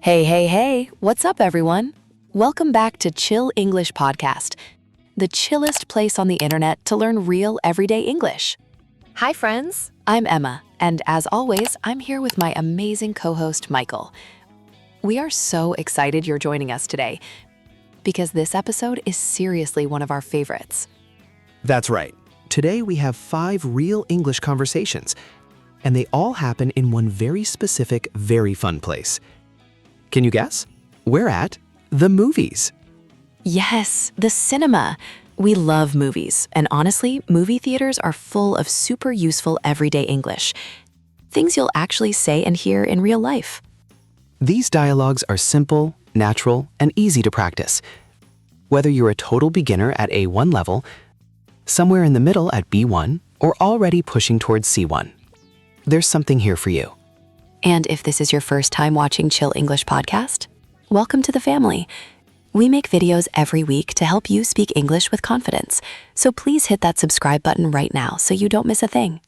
Hey, hey, hey, what's up, everyone? Welcome back to Chill English Podcast, the chillest place on the internet to learn real everyday English. Hi, friends. I'm Emma, and as always, I'm here with my amazing co-host, Michael. We are so excited you're joining us today because this episode is seriously one of our favorites. That's right. Today we have 5 real English conversations, and they all happen in one very specific, very fun place. Can you guess? We're at the movies. Yes, the cinema. We love movies, and honestly, movie theaters are full of super useful everyday English. Things you'll actually say and hear in real life. These dialogues are simple, natural, and easy to practice. Whether you're a total beginner at A1 level, somewhere in the middle at B1, or already pushing towards C1, there's something here for you. And if this is your first time watching Chill English Podcast, welcome to the family. We make videos every week to help you speak English with confidence, so please hit that subscribe button right now so you don't miss a thing.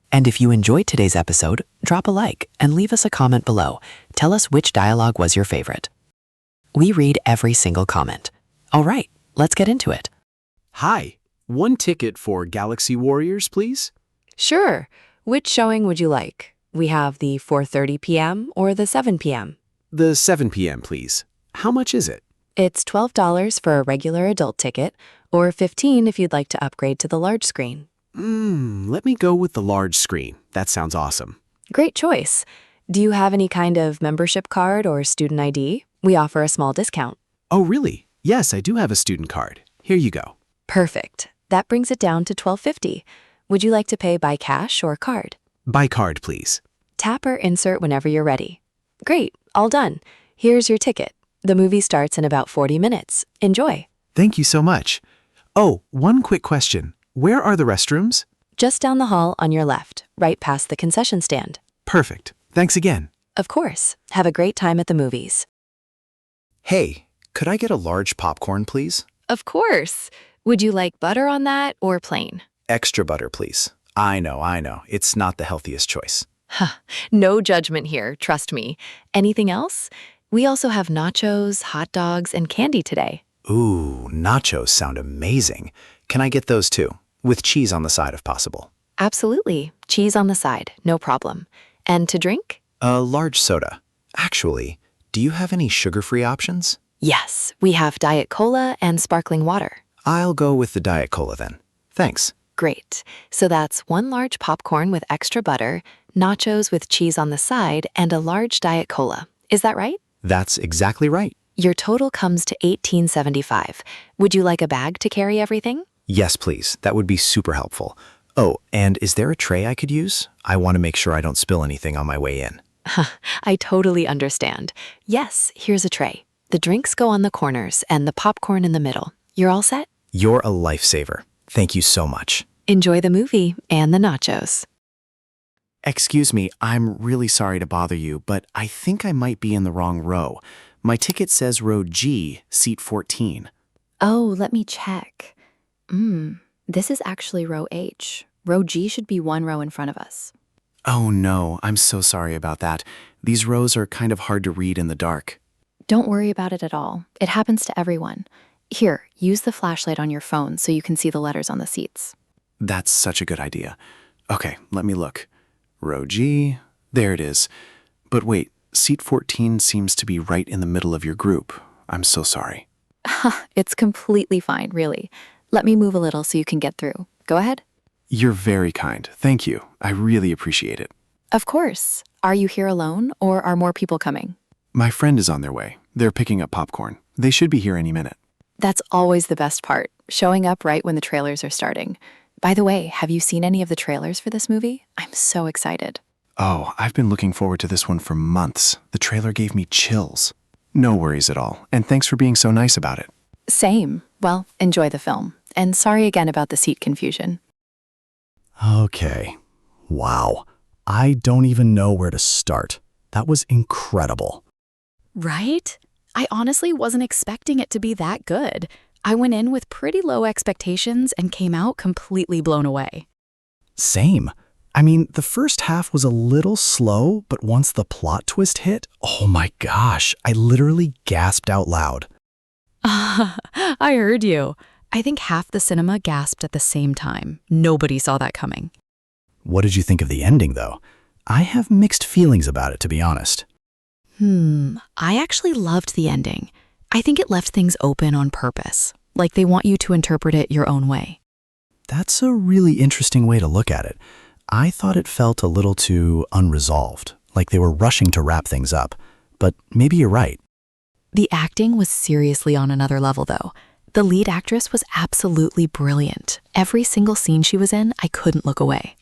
And if you enjoyed today's episode, drop a like and leave us a comment below. Tell us which dialogue was your favorite. We read every single comment. All right, let's get into it. Hi, one ticket for Galaxy Warriors, please? Sure. Which showing would you like? We have the 4:30 p.m. or the 7 p.m. The 7 p.m., please. How much is it? It's $12 for a regular adult ticket, or $15 if you'd like to upgrade to the large screen. Let me go with the large screen. That sounds awesome. Great choice. Do you have any kind of membership card or student ID? We offer a small discount. Oh, really? Yes, I do have a student card. Here you go. Perfect. That brings it down to $12.50. Would you like to pay by cash or card? By card, please. Tap or insert whenever you're ready. Great, all done. Here's your ticket. The movie starts in about 40 minutes. Enjoy. Thank you so much. Oh, one quick question. Where are the restrooms? Just down the hall on your left, right past the concession stand. Perfect. Thanks again. Of course. Have a great time at the movies. Hey, could I get a large popcorn, please? Of course. Would you like butter on that or plain? Extra butter, please. I know. It's not the healthiest choice. No judgment here, trust me. Anything else? We also have nachos, hot dogs, and candy today. Ooh, nachos sound amazing. Can I get those too? With cheese on the side if possible. Absolutely. Cheese on the side, no problem. And to drink? A large soda. Actually, do you have any sugar-free options? Yes, we have Diet Cola and sparkling water. I'll go with the Diet Cola then. Thanks. Great. So that's one large popcorn with extra butter, nachos with cheese on the side, and a large Diet Cola. Is that right? That's exactly right. Your total comes to $18.75. Would you like a bag to carry everything? Yes, please. That would be super helpful. Oh, and is there a tray I could use? I want to make sure I don't spill anything on my way in. I totally understand. Yes, here's a tray. The drinks go on the corners and the popcorn in the middle. You're all set? You're a lifesaver. Thank you so much. Enjoy the movie and the nachos. Excuse me, I'm really sorry to bother you, but I think I might be in the wrong row. My ticket says row G, seat 14. Oh, let me check. This is actually row H. Row G should be one row in front of us. Oh no, I'm so sorry about that. These rows are kind of hard to read in the dark. Don't worry about it at all. It happens to everyone. Here, use the flashlight on your phone so you can see the letters on the seats. That's such a good idea. Okay, let me look. Row G, there it is. But wait, seat 14 seems to be right in the middle of your group. I'm so sorry. It's completely fine, really. Let me move a little so you can get through. Go ahead. You're very kind. Thank you. I really appreciate it. Of course. Are you here alone, or are more people coming? My friend is on their way. They're picking up popcorn. They should be here any minute. That's always the best part, showing up right when the trailers are starting. By the way, have you seen any of the trailers for this movie? I'm so excited. Oh, I've been looking forward to this one for months. The trailer gave me chills. No worries at all, and thanks for being so nice about it. Same. Well, enjoy the film. And sorry again about the seat confusion. Okay. Wow. I don't even know where to start. That was incredible. Right? I honestly wasn't expecting it to be that good. I went in with pretty low expectations and came out completely blown away. Same. I mean, the first half was a little slow, but once the plot twist hit, oh my gosh, I literally gasped out loud. I heard you. I think half the cinema gasped at the same time. Nobody saw that coming. What did you think of the ending, though? I have mixed feelings about it, to be honest. I actually loved the ending. I think it left things open on purpose, like they want you to interpret it your own way. That's a really interesting way to look at it. I thought it felt a little too unresolved, like they were rushing to wrap things up. But maybe you're right. The acting was seriously on another level, though. The lead actress was absolutely brilliant. Every single scene she was in, I couldn't look away.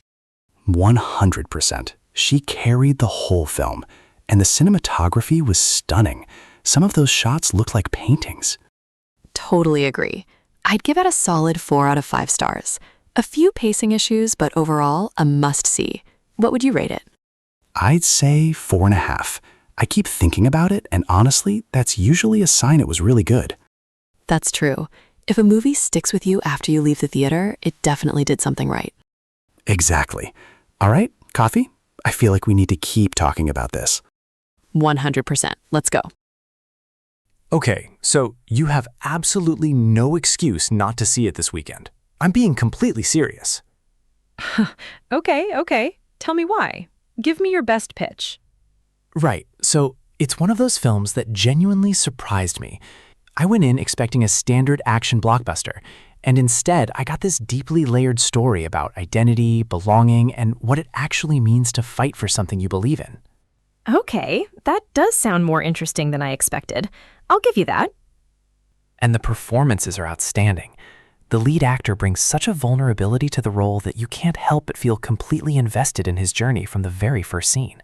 100%. She carried the whole film, and the cinematography was stunning. Some of those shots looked like paintings. Totally agree. I'd give it a solid 4 out of 5 stars. A few pacing issues, but overall, a must-see. What would you rate it? I'd say 4.5. I keep thinking about it, and honestly, that's usually a sign it was really good. That's true. If a movie sticks with you after you leave the theater, it definitely did something right. Exactly. All right, coffee? I feel like we need to keep talking about this. 100%. Let's go. Okay, so you have absolutely no excuse not to see it this weekend. I'm being completely serious. Okay. Tell me why. Give me your best pitch. Right, so it's one of those films that genuinely surprised me. I went in expecting a standard action blockbuster, and instead I got this deeply layered story about identity, belonging, and what it actually means to fight for something you believe in. Okay, that does sound more interesting than I expected. I'll give you that. And the performances are outstanding. The lead actor brings such a vulnerability to the role that you can't help but feel completely invested in his journey from the very first scene.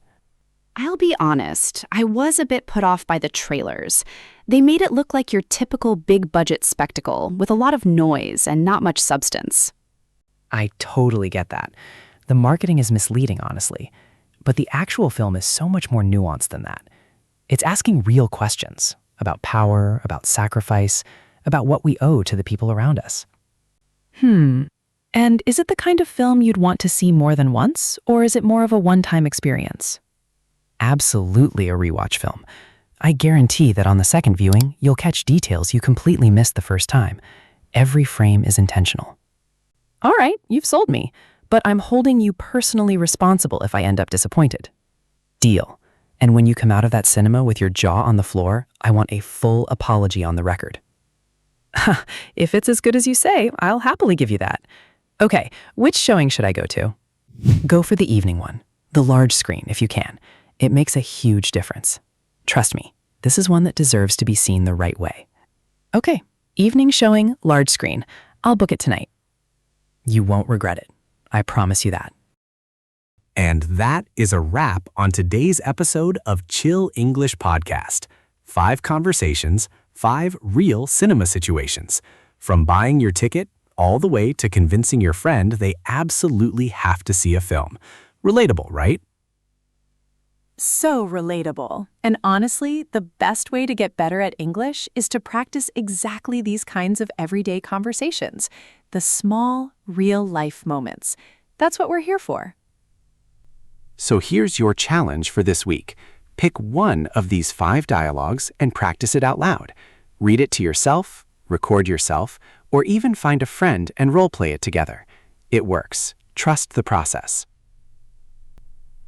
I'll be honest, I was a bit put off by the trailers. They made it look like your typical big-budget spectacle with a lot of noise and not much substance. I totally get that. The marketing is misleading, honestly. But the actual film is so much more nuanced than that. It's asking real questions about power, about sacrifice, about what we owe to the people around us. And is it the kind of film you'd want to see more than once, or is it more of a one-time experience? Absolutely a rewatch film. I guarantee that on the second viewing, you'll catch details you completely missed the first time. Every frame is intentional. All right, you've sold me, but I'm holding you personally responsible if I end up disappointed. Deal. And when you come out of that cinema with your jaw on the floor, I want a full apology on the record. If it's as good as you say, I'll happily give you that. Okay, which showing should I go to? Go for the evening one, the large screen if you can. It makes a huge difference. Trust me, this is one that deserves to be seen the right way. Okay, evening showing, large screen. I'll book it tonight. You won't regret it. I promise you that. And that is a wrap on today's episode of Chill English Podcast. 5 conversations, 5 real cinema situations. From buying your ticket all the way to convincing your friend they absolutely have to see a film. Relatable, right? So relatable. And honestly, the best way to get better at English is to practice exactly these kinds of everyday conversations. The small, real-life moments. That's what we're here for. So here's your challenge for this week. Pick one of these 5 dialogues and practice it out loud. Read it to yourself, record yourself, or even find a friend and role-play it together. It works. Trust the process.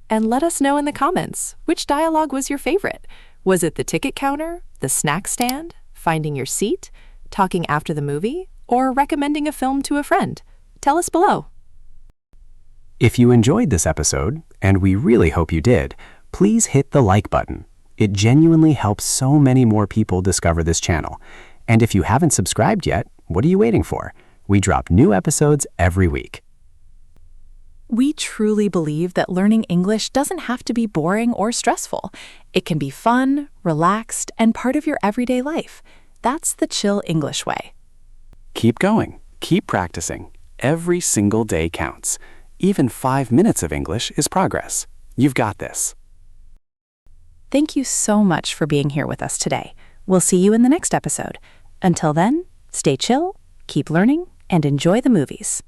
And let us know in the comments, which dialogue was your favorite? Was it the ticket counter, the snack stand, finding your seat, talking after the movie, or recommending a film to a friend? Tell us below. If you enjoyed this episode, and we really hope you did, please hit the like button. It genuinely helps so many more people discover this channel. And if you haven't subscribed yet, what are you waiting for? We drop new episodes every week. We truly believe that learning English doesn't have to be boring or stressful. It can be fun, relaxed, and part of your everyday life. That's the Chill English way. Keep going. Keep practicing. Every single day counts. Even 5 minutes of English is progress. You've got this. Thank you so much for being here with us today. We'll see you in the next episode. Until then, stay chill, keep learning, and enjoy the movies.